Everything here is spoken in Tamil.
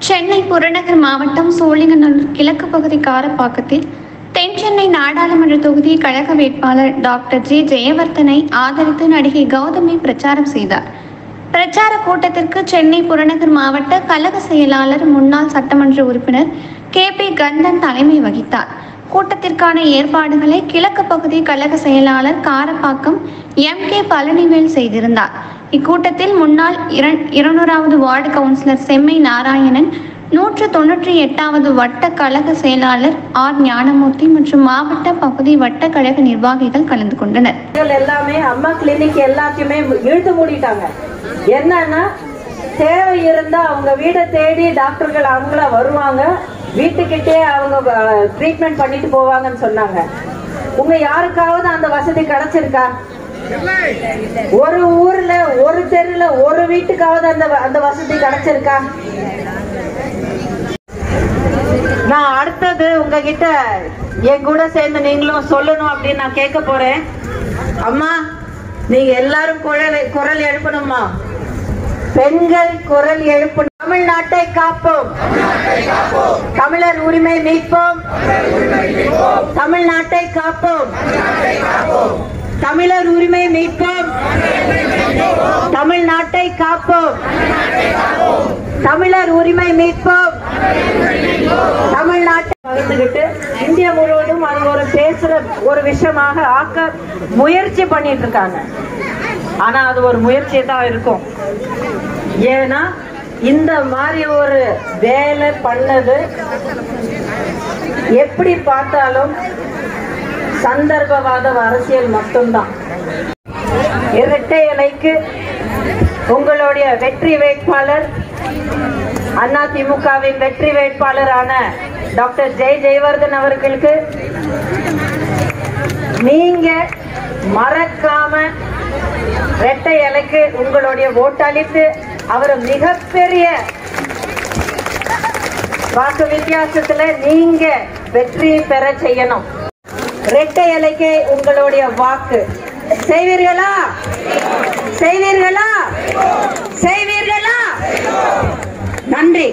சென்னை புறநகர் மாவட்டம் சோழிங்கநல்லூர் கிழக்கு பகுதி காரப்பாக்கத்தில் தென் சென்னை நாடாளுமன்ற தொகுதி கழக வேட்பாளர் டாக்டர் ஜே ஜெயவர்தனை ஆதரித்து நடிகை கௌதமி பிரச்சாரம் செய்தார். பிரச்சார கூட்டத்திற்கு சென்னை புறநகர் மாவட்ட கழக செயலாளர் முன்னாள் சட்டமன்ற உறுப்பினர் KP கந்தன் தலைமை வகித்தார். கூட்டத்திற்கான ஏற்பாடுகளை கிழக்கு பகுதி கழக செயலாளர் காரப்பாக்கம் MK பழனிவேல் செய்திருந்தார். இக்கூட்டத்தில் முன்னாள் 200வது வார்டு கவுன்சிலர் செம்மை நாராயணன், 198வது வட்ட கழக செயலாளர் R ஞானமூர்த்தி மற்றும் மாவட்ட பகுதி வட்ட கழக நிர்வாகிகள் கலந்து கொண்டனர். எல்லாமே அம்மா கிளினிக் எல்லாத்தையுமே இழுத்து மூடிட்டாங்க. என்னன்னா தேவை இருந்தா அவங்க வீடை தேடி டாக்டர்கள் அவங்கள வருவாங்க, வீட்டுக்கிட்டே அவங்க ட்ரீட்மெண்ட் பண்ணிட்டு போவாங்கன்னு சொன்னாங்க. உங்க யாருக்காவது அந்த வசதி கிடைச்சிருக்கா? ஒரு ஊர்ல ஒரு தெருல ஒரு வீட்டுக்காவது அந்த வசதி கிடைச்சிருக்கா? நான் அடுத்தது உங்ககிட்ட என் கூட சேர்ந்து நீங்களும் சொல்லணும் அப்படின்னு நான் கேட்க போறேன். அம்மா, நீங்க எல்லாரும் குரல் எழுப்பணுமா? பெண்கள் குரல் எழுப்பணும். தமிழ்நாட்டை காப்போம், தமிழர் உரிமை மீட்போம், தமிழ்நாட்டை காப்போம், தமிழர் உரிமை மீட்போம், தமிழ்நாட்டை காப்போம், தமிழர் உரிமை மீட்போம், தமிழ்நாட்டை பகிர்ந்துகிட்டு இந்தியா முழுவதும் அது ஒரு பேசுற ஒரு விஷயமாக ஆக்க முயற்சி பண்ணிட்டு இருக்காங்க. ஆனா அது ஒரு முயற்சி தான் இருக்கும். ஏன்னா இந்த மாதிரி ஒரு வேலை பண்ணது எப்படி பார்த்தாலும் சந்தர்ப்பவாத அரசியல் மட்டும்தான். இரட்டை இலைக்கு உங்களுடைய வெற்றி வேட்பாளர் அதிமுகவின் வெற்றி வேட்பாளரான டாக்டர் ஜெயவர்தன் அவர்களுக்கு நீங்க மறக்காம இரட்டை இலைக்கு உங்களுடைய ஓட்டளித்து அவர் மிகப்பெரிய வாக்கு வித்தியாசத்துல நீங்க வெற்றி பெற செய்யணும். இரட்டை இலைக்கு உங்களுடைய வாக்கு செய்வீர்களா? செய்வீர்களா? செய்வீர்களா? நன்றி.